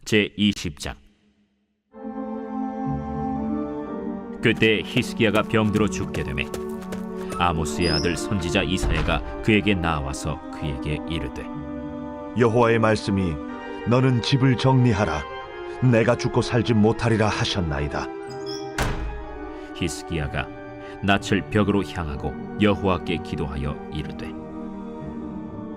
제20장. 그때 히스기야가 병들어 죽게 되매 아모스의 아들 선지자 이사야가 그에게 나와서 그에게 이르되, 여호와의 말씀이 너는 집을 정리하라, 내가 죽고 살지 못하리라 하셨나이다. 히스기야가 낯을 벽으로 향하고 여호와께 기도하여 이르되,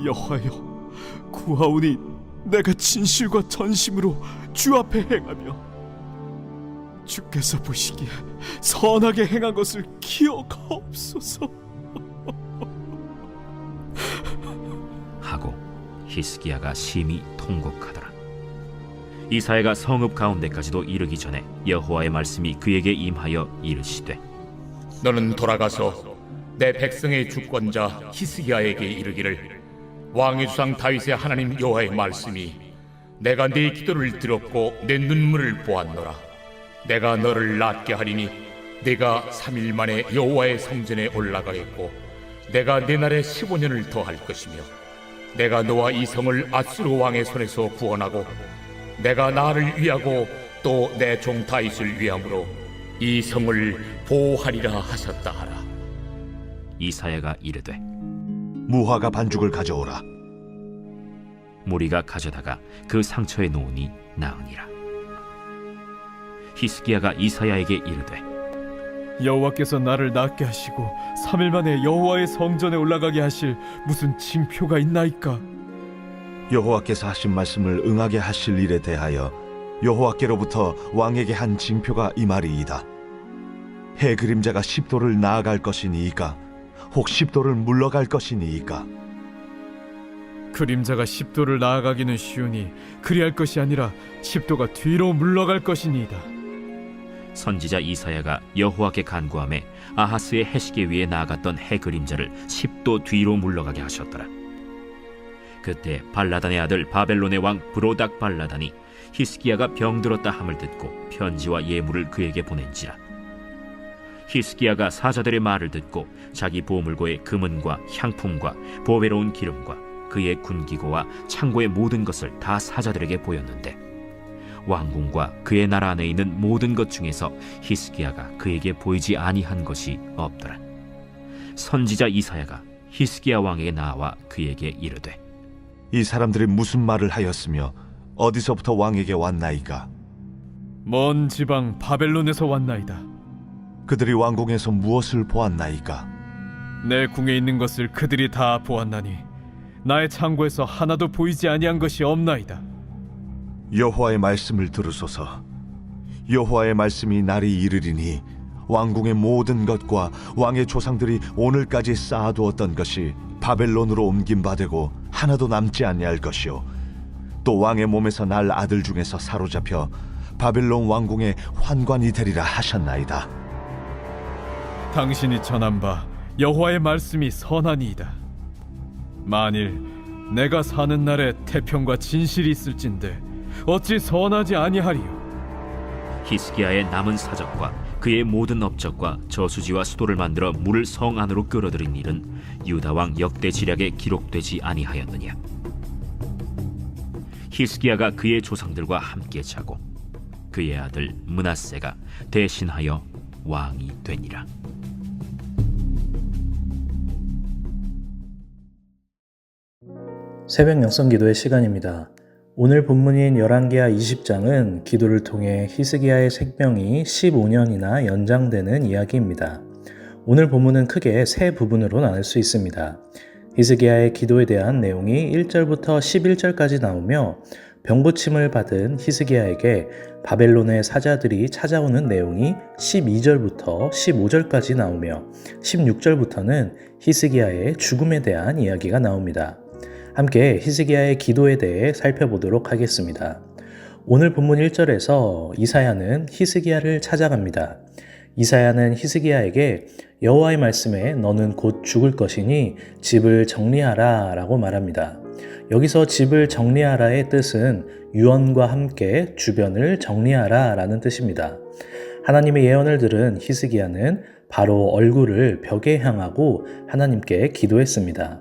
여호와여, 구하오니 내가 진실과 전심으로 주 앞에 행하며 주께서 보시기에 선하게 행한 것을 기억하옵소서. 하고 히스기야가 심히 통곡하더라. 이사야가 성읍 가운데까지도 이르기 전에 여호와의 말씀이 그에게 임하여 이르시되, 너는 돌아가서 내 백성의 주권자 히스기야에게 이르기를, 왕의 주상 다윗의 하나님 여호와의 말씀이 내가 네 기도를 들었고 내 눈물을 보았노라. 내가 너를 낫게 하리니 네가 3일 만에 여호와의 성전에 올라가겠고 내가 내 날에 15년을 더할 것이며, 내가 너와 이 성을 아수르 왕의 손에서 구원하고 내가 나를 위하고 또 내 종 다윗을 위함으로 이 성을 보호하리라 하셨다 하라. 이사야가 이르되, 무화과 반죽을 가져오라. 무리가 가져다가 그 상처에 놓으니 나으니라. 히스기야가 이사야에게 이르되, 여호와께서 나를 낫게 하시고 3일 만에 여호와의 성전에 올라가게 하실 무슨 징표가 있나이까? 여호와께서 하신 말씀을 응하게 하실 일에 대하여 여호와께로부터 왕에게 한 징표가 이 말이이다. 해 그림자가 10도를 나아갈 것이니이까, 혹 10도를 물러갈 것이니이까. 그림자가 10도를 나아가기는 쉬우니 그리할 것이 아니라 10도가 뒤로 물러갈 것이니이다. 선지자 이사야가 여호와께 간구하매 아하스의 해시계 위에 나아갔던 해 그림자를 10도 뒤로 물러가게 하셨더라. 그때 발라단의 아들 바벨론의 왕 브로닥 발라단이 히스기야가 병들었다 함을 듣고 편지와 예물을 그에게 보낸지라. 히스기야가 사자들의 말을 듣고 자기 보물고의 금은과 향품과 보배로운 기름과 그의 군기고와 창고의 모든 것을 다 사자들에게 보였는데, 왕궁과 그의 나라 안에 있는 모든 것 중에서 히스기야가 그에게 보이지 아니한 것이 없더라. 선지자 이사야가 히스기야 왕에게 나와 그에게 이르되, 이 사람들이 무슨 말을 하였으며 어디서부터 왕에게 왔나이까? 먼 지방 바벨론에서 왔나이다. 그들이 왕궁에서 무엇을 보았나이까? 내 궁에 있는 것을 그들이 다 보았나니 나의 창고에서 하나도 보이지 아니한 것이 없나이다. 여호와의 말씀을 들으소서. 여호와의 말씀이 날이 이르리니 왕궁의 모든 것과 왕의 조상들이 오늘까지 쌓아두었던 것이 바벨론으로 옮김받고 하나도 남지 아니할 것이요, 또 왕의 몸에서 날 아들 중에서 사로잡혀 바벨론 왕궁의 환관이 되리라 하셨나이다. 당신이 전한 바 여호와의 말씀이 선하니이다. 만일 내가 사는 날에 태평과 진실이 있을진데 어찌 선하지 아니하리요? 히스기야의 남은 사적과 그의 모든 업적과 저수지와 수도를 만들어 물을 성 안으로 끌어들인 일은 유다 왕 역대 지략에 기록되지 아니하였느냐? 히스기야가 그의 조상들과 함께 자고 그의 아들 므낫세가 대신하여 왕이 되니라. 새벽 영성기도의 시간입니다. 오늘 본문인 열왕기하 20장은 기도를 통해 히스기야의 생명이 15년이나 연장되는 이야기입니다. 오늘 본문은 크게 세 부분으로 나눌 수 있습니다. 히스기야의 기도에 대한 내용이 1절부터 11절까지 나오며 병고침을 받은 히스기야에게 바벨론의 사자들이 찾아오는 내용이 12절부터 15절까지 나오며 16절부터는 히스기야의 죽음에 대한 이야기가 나옵니다. 함께 히스기야의 기도에 대해 살펴보도록 하겠습니다. 오늘 본문 1절에서 이사야는 히스기야를 찾아갑니다. 이사야는 히스기야에게 여호와의 말씀에 너는 곧 죽을 것이니 집을 정리하라 라고 말합니다. 여기서 집을 정리하라의 뜻은 유언과 함께 주변을 정리하라 라는 뜻입니다. 하나님의 예언을 들은 히스기야는 바로 얼굴을 벽에 향하고 하나님께 기도했습니다.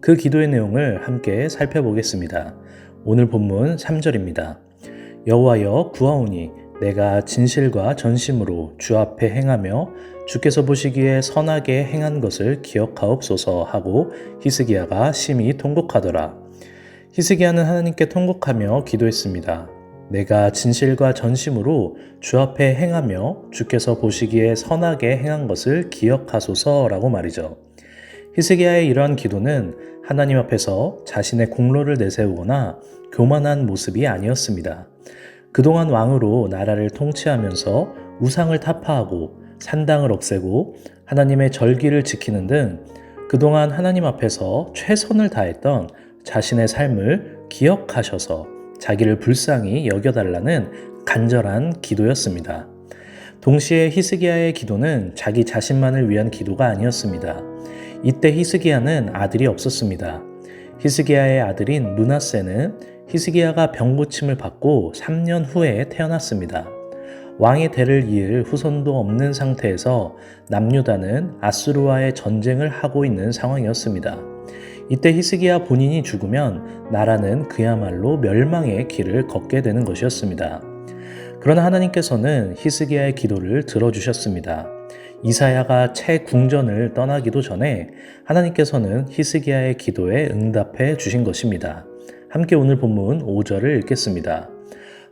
그 기도의 내용을 함께 살펴보겠습니다. 오늘 본문 3절입니다. 여호와여 구하오니 내가 진실과 전심으로 주 앞에 행하며 주께서 보시기에 선하게 행한 것을 기억하옵소서 하고 히스기야가 심히 통곡하더라. 히스기야는 하나님께 통곡하며 기도했습니다. 내가 진실과 전심으로 주 앞에 행하며 주께서 보시기에 선하게 행한 것을 기억하소서라고 말이죠. 히스기야의 이러한 기도는 하나님 앞에서 자신의 공로를 내세우거나 교만한 모습이 아니었습니다. 그동안 왕으로 나라를 통치하면서 우상을 타파하고 산당을 없애고 하나님의 절기를 지키는 등 그동안 하나님 앞에서 최선을 다했던 자신의 삶을 기억하셔서 자기를 불쌍히 여겨달라는 간절한 기도였습니다. 동시에 히스기야의 기도는 자기 자신만을 위한 기도가 아니었습니다. 이때 히스기야는 아들이 없었습니다. 히스기야의 아들인 므낫세는 히스기야가 병고침을 받고 3년 후에 태어났습니다. 왕의 대를 이을 후손도 없는 상태에서 남유다는 아수르와의 전쟁을 하고 있는 상황이었습니다. 이때 히스기야 본인이 죽으면 나라는 그야말로 멸망의 길을 걷게 되는 것이었습니다. 그러나 하나님께서는 히스기야의 기도를 들어주셨습니다. 이사야가 채 궁전을 떠나기도 전에 하나님께서는 히스기야의 기도에 응답해 주신 것입니다. 함께 오늘 본문 5절을 읽겠습니다.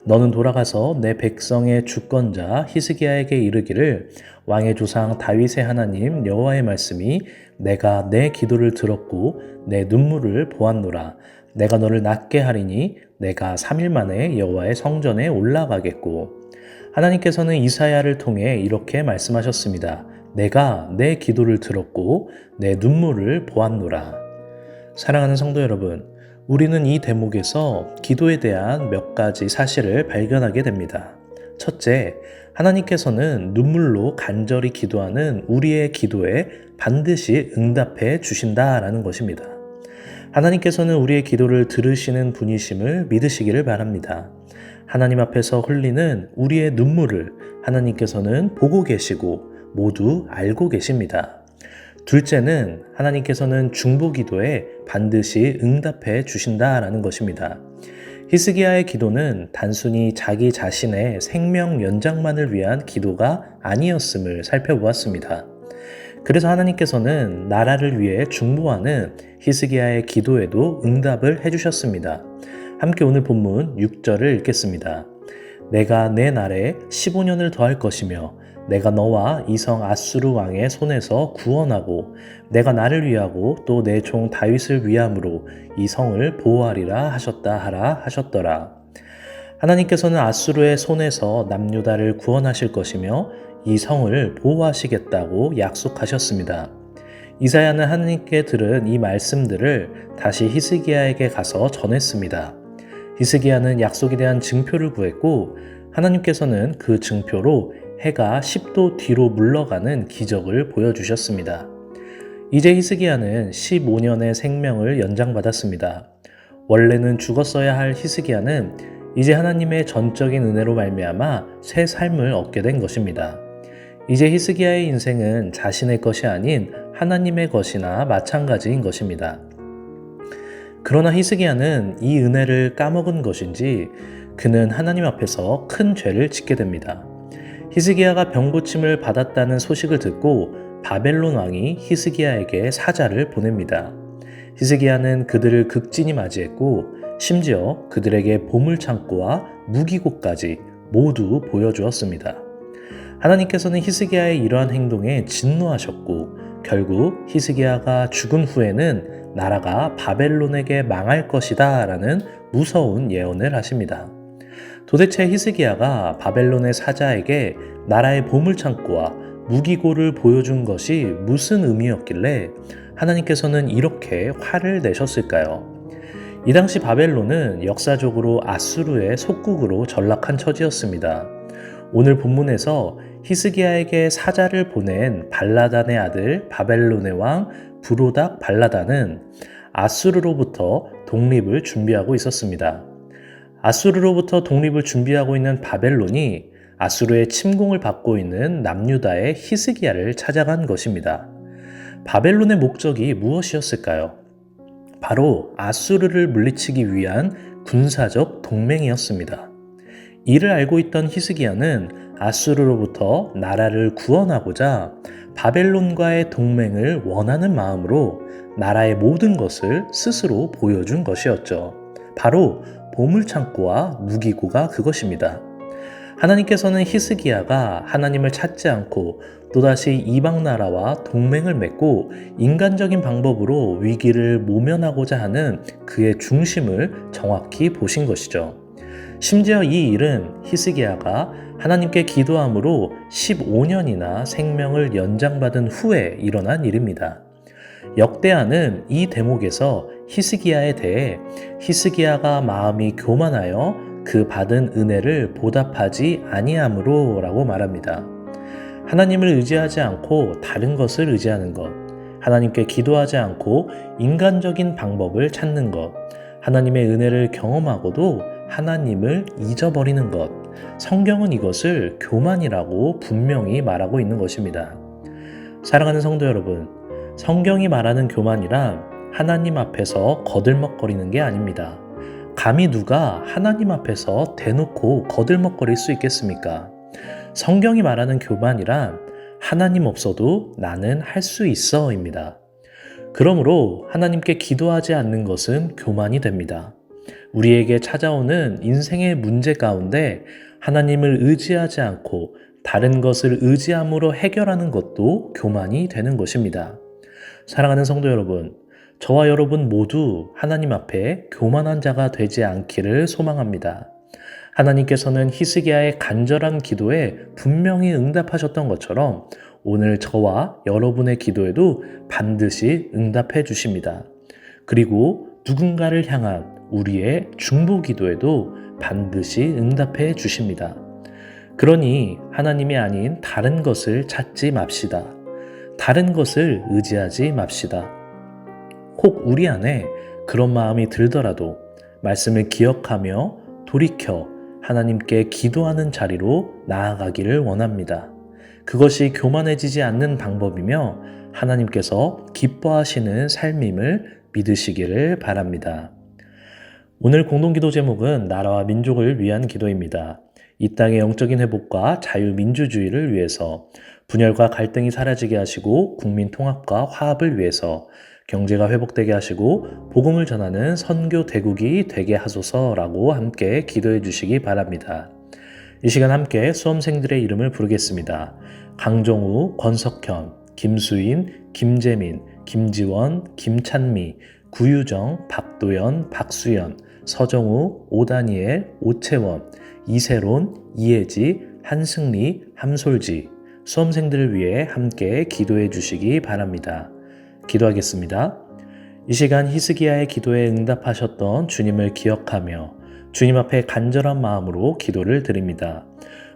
너는 돌아가서 내 백성의 주권자 히스기야에게 이르기를 왕의 조상 다윗의 하나님 여호와의 말씀이 내가 내 기도를 들었고 내 눈물을 보았노라. 내가 너를 낫게 하리니 내가 3일 만에 여호와의 성전에 올라가겠고. 하나님께서는 이사야를 통해 이렇게 말씀하셨습니다. 내가 내 기도를 들었고 내 눈물을 보았노라. 사랑하는 성도 여러분, 우리는 이 대목에서 기도에 대한 몇 가지 사실을 발견하게 됩니다. 첫째, 하나님께서는 눈물로 간절히 기도하는 우리의 기도에 반드시 응답해 주신다라는 것입니다. 하나님께서는 우리의 기도를 들으시는 분이심을 믿으시기를 바랍니다. 하나님 앞에서 흘리는 우리의 눈물을 하나님께서는 보고 계시고 모두 알고 계십니다. 둘째는 하나님께서는 중보기도에 반드시 응답해 주신다라는 것입니다. 히스기야의 기도는 단순히 자기 자신의 생명 연장만을 위한 기도가 아니었음을 살펴보았습니다. 그래서 하나님께서는 나라를 위해 중보하는 히스기야의 기도에도 응답을 해주셨습니다. 함께 오늘 본문 6절을 읽겠습니다. 내가 내 날에 15년을 더할 것이며 내가 너와 이성 아수르 왕의 손에서 구원하고 내가 나를 위하고 또 내 종 다윗을 위함으로 이 성을 보호하리라 하셨다 하라 하셨더라. 하나님께서는 아수르의 손에서 남유다를 구원하실 것이며 이 성을 보호하시겠다고 약속하셨습니다. 이사야는 하나님께 들은 이 말씀들을 다시 히스기야에게 가서 전했습니다. 히스기야는 약속에 대한 증표를 구했고 하나님께서는 그 증표로 해가 10도 뒤로 물러가는 기적을 보여주셨습니다. 이제 히스기야는 15년의 생명을 연장받았습니다. 원래는 죽었어야 할 히스기야는 이제 하나님의 전적인 은혜로 말미암아 새 삶을 얻게 된 것입니다. 이제 히스기야의 인생은 자신의 것이 아닌 하나님의 것이나 마찬가지인 것입니다. 그러나 히스기야는 이 은혜를 까먹은 것인지 그는 하나님 앞에서 큰 죄를 짓게 됩니다. 히스기야가 병고침을 받았다는 소식을 듣고 바벨론 왕이 히스기야에게 사자를 보냅니다. 히스기야는 그들을 극진히 맞이했고 심지어 그들에게 보물창고와 무기고까지 모두 보여주었습니다. 하나님께서는 히스기야의 이러한 행동에 진노하셨고 결국 히스기야가 죽은 후에는 나라가 바벨론에게 망할 것이다 라는 무서운 예언을 하십니다. 도대체 히스기야가 바벨론의 사자에게 나라의 보물창고와 무기고를 보여준 것이 무슨 의미였길래 하나님께서는 이렇게 화를 내셨을까요? 이 당시 바벨론은 역사적으로 아수르의 속국으로 전락한 처지였습니다. 오늘 본문에서 히스기야에게 사자를 보낸 발라단의 아들 바벨론의 왕 브로닥 발라단은 아수르로부터 독립을 준비하고 있었습니다. 아수르로부터 독립을 준비하고 있는 바벨론이 아수르의 침공을 받고 있는 남유다의 히스기야를 찾아간 것입니다. 바벨론의 목적이 무엇이었을까요? 바로 아수르를 물리치기 위한 군사적 동맹이었습니다. 이를 알고 있던 히스기야는 아수르로부터 나라를 구원하고자 바벨론과의 동맹을 원하는 마음으로 나라의 모든 것을 스스로 보여준 것이었죠. 바로 보물창고와 무기고가 그것입니다. 하나님께서는 히스기야가 하나님을 찾지 않고 또다시 이방 나라와 동맹을 맺고 인간적인 방법으로 위기를 모면하고자 하는 그의 중심을 정확히 보신 것이죠. 심지어 이 일은 히스기야가 하나님께 기도함으로 15년이나 생명을 연장받은 후에 일어난 일입니다. 역대하는 이 대목에서 히스기야에 대해 히스기야가 마음이 교만하여 그 받은 은혜를 보답하지 아니함으로 라고 말합니다. 하나님을 의지하지 않고 다른 것을 의지하는 것, 하나님께 기도하지 않고 인간적인 방법을 찾는 것, 하나님의 은혜를 경험하고도 하나님을 잊어버리는 것, 성경은 이것을 교만이라고 분명히 말하고 있는 것입니다. 사랑하는 성도 여러분, 성경이 말하는 교만이란 하나님 앞에서 거들먹거리는 게 아닙니다. 감히 누가 하나님 앞에서 대놓고 거들먹거릴 수 있겠습니까? 성경이 말하는 교만이란 하나님 없어도 나는 할 수 있어입니다. 그러므로 하나님께 기도하지 않는 것은 교만이 됩니다. 우리에게 찾아오는 인생의 문제 가운데 하나님을 의지하지 않고 다른 것을 의지함으로 해결하는 것도 교만이 되는 것입니다. 사랑하는 성도 여러분, 저와 여러분 모두 하나님 앞에 교만한 자가 되지 않기를 소망합니다. 하나님께서는 히스기야의 간절한 기도에 분명히 응답하셨던 것처럼 오늘 저와 여러분의 기도에도 반드시 응답해 주십니다. 그리고 누군가를 향한 우리의 중보 기도에도 반드시 응답해 주십니다. 그러니 하나님이 아닌 다른 것을 찾지 맙시다. 다른 것을 의지하지 맙시다. 혹 우리 안에 그런 마음이 들더라도 말씀을 기억하며 돌이켜 하나님께 기도하는 자리로 나아가기를 원합니다. 그것이 교만해지지 않는 방법이며 하나님께서 기뻐하시는 삶임을 믿으시기를 바랍니다. 오늘 공동기도 제목은 나라와 민족을 위한 기도입니다. 이 땅의 영적인 회복과 자유민주주의를 위해서, 분열과 갈등이 사라지게 하시고 국민 통합과 화합을 위해서, 경제가 회복되게 하시고 복음을 전하는 선교 대국이 되게 하소서라고 함께 기도해 주시기 바랍니다. 이 시간 함께 수험생들의 이름을 부르겠습니다. 강정우, 권석현, 김수인, 김재민, 김지원, 김찬미, 구유정, 박도연, 박수연, 서정우, 오다니엘, 오채원, 이세론, 이혜지, 한승리, 함솔지, 수험생들을 위해 함께 기도해 주시기 바랍니다. 기도하겠습니다. 이 시간 히스기야의 기도에 응답하셨던 주님을 기억하며 주님 앞에 간절한 마음으로 기도를 드립니다.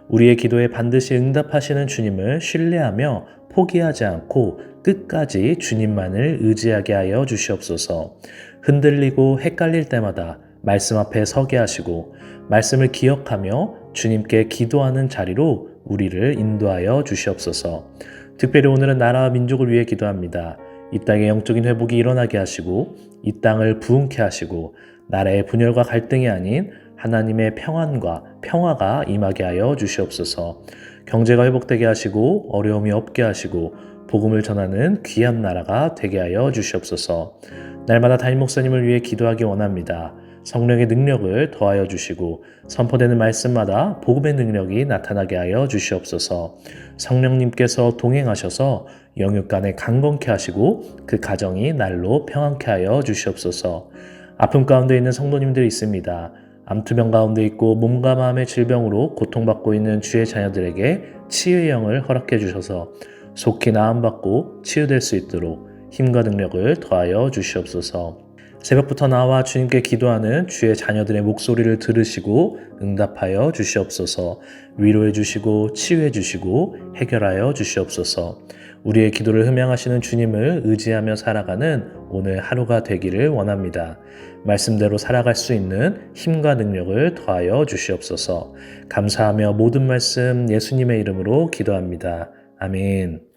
우리의 기도에 반드시 응답하시는 주님을 신뢰하며 포기하지 않고 끝까지 주님만을 의지하게 하여 주시옵소서. 흔들리고 헷갈릴 때마다 말씀 앞에 서게 하시고 말씀을 기억하며 주님께 기도하는 자리로 우리를 인도하여 주시옵소서. 특별히 오늘은 나라와 민족을 위해 기도합니다. 이 땅의 영적인 회복이 일어나게 하시고 이 땅을 부흥케 하시고 나라의 분열과 갈등이 아닌 하나님의 평안과 평화가 임하게 하여 주시옵소서. 경제가 회복되게 하시고 어려움이 없게 하시고 복음을 전하는 귀한 나라가 되게 하여 주시옵소서. 날마다 담임 목사님을 위해 기도하기 원합니다. 성령의 능력을 더하여 주시고 선포되는 말씀마다 복음의 능력이 나타나게 하여 주시옵소서. 성령님께서 동행하셔서 영육간에 강건케 하시고 그 가정이 날로 평안케 하여 주시옵소서. 아픔 가운데 있는 성도님들이 있습니다. 암투병 가운데 있고 몸과 마음의 질병으로 고통받고 있는 주의 자녀들에게 치유의 영을 허락해 주셔서 속히 나음받고 치유될 수 있도록 힘과 능력을 더하여 주시옵소서. 새벽부터 나와 주님께 기도하는 주의 자녀들의 목소리를 들으시고 응답하여 주시옵소서. 위로해 주시고 치유해 주시고 해결하여 주시옵소서. 우리의 기도를 흠양하시는 주님을 의지하며 살아가는 오늘 하루가 되기를 원합니다. 말씀대로 살아갈 수 있는 힘과 능력을 더하여 주시옵소서. 감사하며 모든 말씀 예수님의 이름으로 기도합니다. 아멘.